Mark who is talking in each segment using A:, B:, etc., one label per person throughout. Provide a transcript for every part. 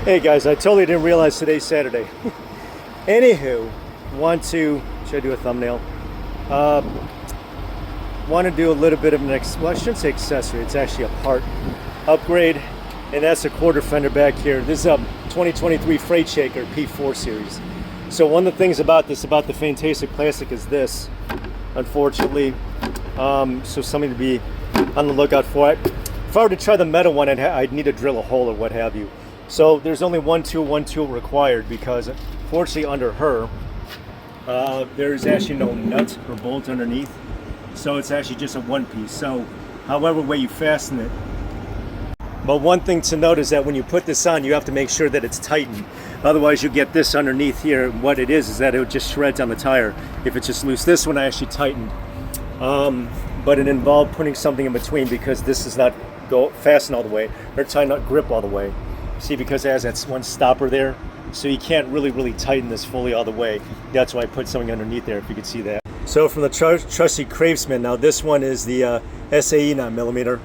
A: Hey guys, I totally didn't realize today's Saturday. Anywho, should I do a thumbnail? Want to do a little bit of an, well, I shouldn't say accessory, it's actually a part upgrade, and that's a quarter fender back here. This is a 2023 Freight Shaker P4 series. So one of the things about this, about the Fantastic Plastic, is this, unfortunately. So something to be on the lookout for. If I were to try the metal one, I'd need to drill a hole or what have you. So there's only one tool required, because fortunately under her, there's actually no nut or bolt underneath. So it's actually just a one piece. So however way you fasten it. But one thing to note is that when you put this on, you have to make sure that it's tightened. Otherwise you get this underneath here. What it is that it just shreds on the tire if it's just loose. This one I actually tightened. But it involved putting something in between, because this does not go fasten all the way or tighten up grip all the way. See, because it has that one stopper there, so you can't really tighten this fully all the way. That's why I put something underneath there, if you could see that. So from the trusty Craftsman, now this one is the SAE, not millimeter.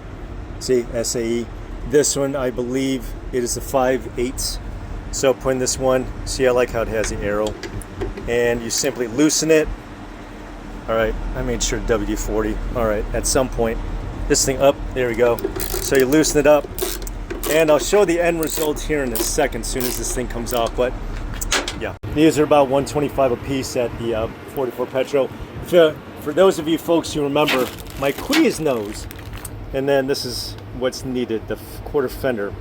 A: See, SAE. This one, I believe it is the 5/8. So putting this one, see, I like how it has the arrow, and you simply loosen it. All right, I made sure WD-40. All right, at some point, this thing up, there we go. So you loosen it up, and I'll show the end result here in a second, as soon as this thing comes off. But yeah, these are about $125 a piece at the 44 Petro. For those of you folks who remember my Quiznos, and then this is what's needed, the quarter fender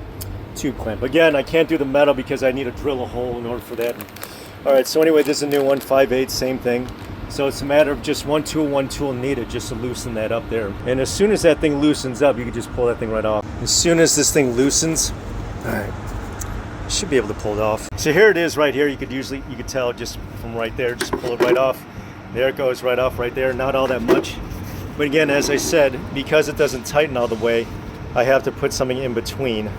A: tube clamp. Again, I can't do the metal because I need to drill a hole in order for that. All right, so anyway, this is a new one, 5/8, same thing. So it's a matter of just one tool needed just to loosen that up there. And as soon as that thing loosens up, you can just pull that thing right off. As soon as this thing loosens, all right, should be able to pull it off. So here it is right here. You could tell just from right there, just pull it right off. There it goes, right off right there. Not all that much. But again, as I said, because it doesn't tighten all the way, I have to put something in between.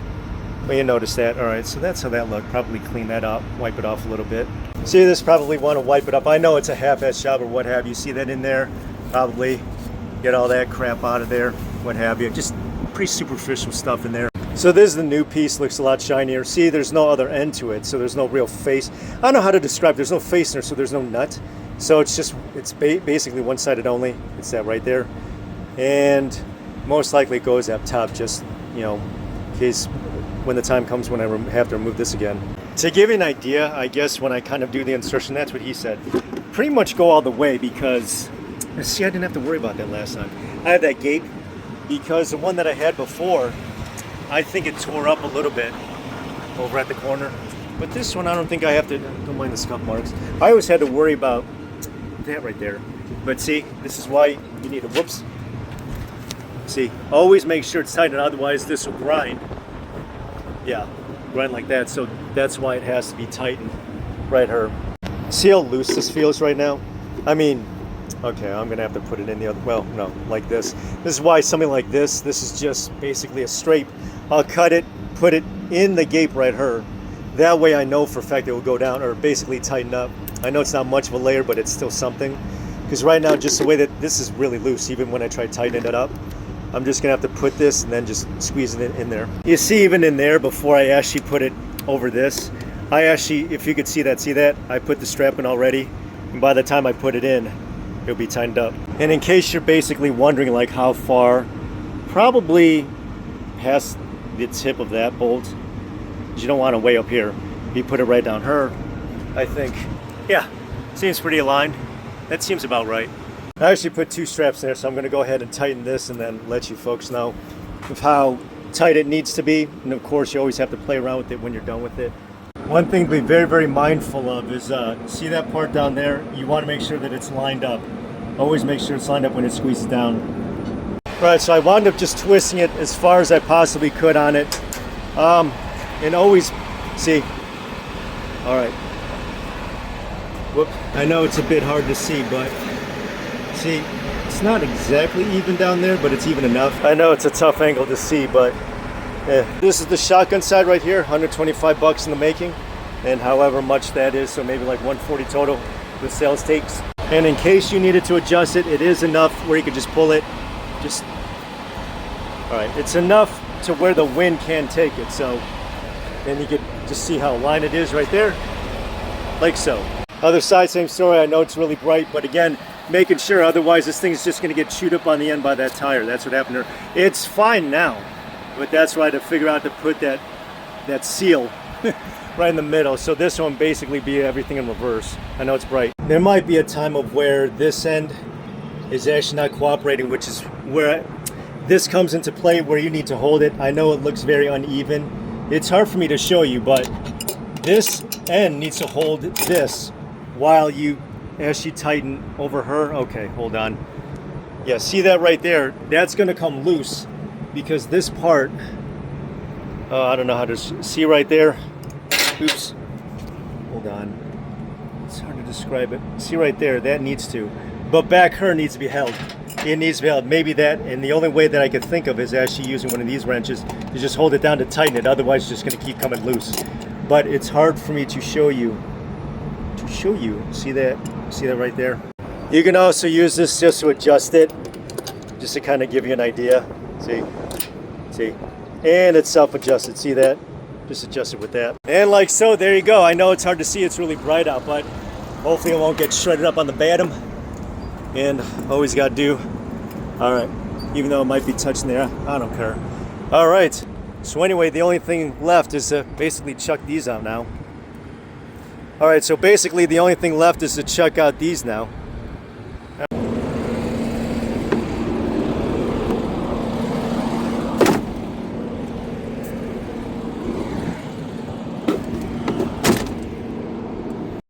A: Well, you notice that. All right, so that's how that looked. Probably clean that up, wipe it off a little bit. See, this probably want to wipe it up. I know it's a half-ass job or what have you. See that in there? Probably get all that crap out of there, what have you. Just pretty superficial stuff in there. So this is the new piece, looks a lot shinier. See, there's no other end to it, so there's no real face. I don't know how to describe it. There's no face in there, so there's no nut. So it's basically one-sided only. It's that right there. And most likely it goes up top, just, you know, in case when the time comes when I have to remove this again. To give you an idea, I guess when I kind of do the insertion, that's what he said. Pretty much go all the way, because, see, I didn't have to worry about that last time. I had that gate, because the one that I had before, I think it tore up a little bit over at the corner. But this one, I don't think I have to, don't mind the scuff marks. I always had to worry about that right there. But see, this is why you need a, whoops. See, always make sure it's tight, otherwise this will grind. Yeah, grind like that. So that's why it has to be tightened right here. See how loose this feels right now? I mean, okay, I'm gonna have to put it in the other, well, no, like this. This is why something like this is just basically a straight. I'll cut it, put it in the gape right here. That way I know for a fact it will go down, or basically tighten up. I know it's not much of a layer, but it's still something. Because right now, just the way that this is really loose, even when I try tightening it up, I'm just gonna have to put this and then just squeeze it in there. You see, even in there, before I actually put it over this, I actually, if you could see that, I put the strap in already, and by the time I put it in, it'll be tightened up. And in case you're basically wondering like how far, probably past the tip of that bolt, you don't want to way up here. You put it right down here, I think. Yeah, seems pretty aligned. That seems about right. I actually put two straps there, so I'm going to go ahead and tighten this and then let you folks know of how tight it needs to be. And of course, you always have to play around with it when you're done with it. One thing to be very mindful of is, see that part down there? You want to make sure that it's lined up. Always make sure it's lined up when it squeezes down. Right, so I wound up just twisting it as far as I possibly could on it. And always, see, all right. Whoop. I know it's a bit hard to see, but see, it's not exactly even down there, but it's even enough. I know it's a tough angle to see, but this is the shotgun side right here, 125 bucks in the making, and however much that is, so maybe like 140 total with sales takes. And in case you needed to adjust it, it is enough where you could just pull it, all right, it's enough to where the wind can take it. So And you can just see how aligned it is right there, like so. Other side, same story. I know it's really bright, but again, making sure, otherwise this thing's just gonna get chewed up on the end by that tire. That's what happened there. It's fine now, but that's why I had to figure out to put that seal right in the middle. So this one basically be everything in reverse. I know it's bright. There might be a time of where this end is actually not cooperating, which is where this comes into play, where you need to hold it. I know it looks very uneven. It's hard for me to show you, but this end needs to hold this while you actually tighten over her. Okay, hold on. Yeah, see that right there? That's gonna come loose because this part, I don't know how to see right there. Oops, hold on. It's hard to describe it. See right there, that needs to. But back here needs to be held. It needs to be held. Maybe that, and the only way that I could think of is actually using one of these wrenches to just hold it down to tighten it. Otherwise, it's just gonna keep coming loose. But it's hard for me to show you. See that? See that right there? You can also use this just to adjust it, just to kind of give you an idea. See, and it's self-adjusted. See that? Just adjust it with that. And like so, there you go. I know it's hard to see. It's really bright out, but hopefully it won't get shredded up on the bottom. And always got to do. All right, even though it might be touching there, I don't care. All right. So anyway, the only thing left is to basically chuck these out now. All right, so basically the only thing left is to chuck out these now.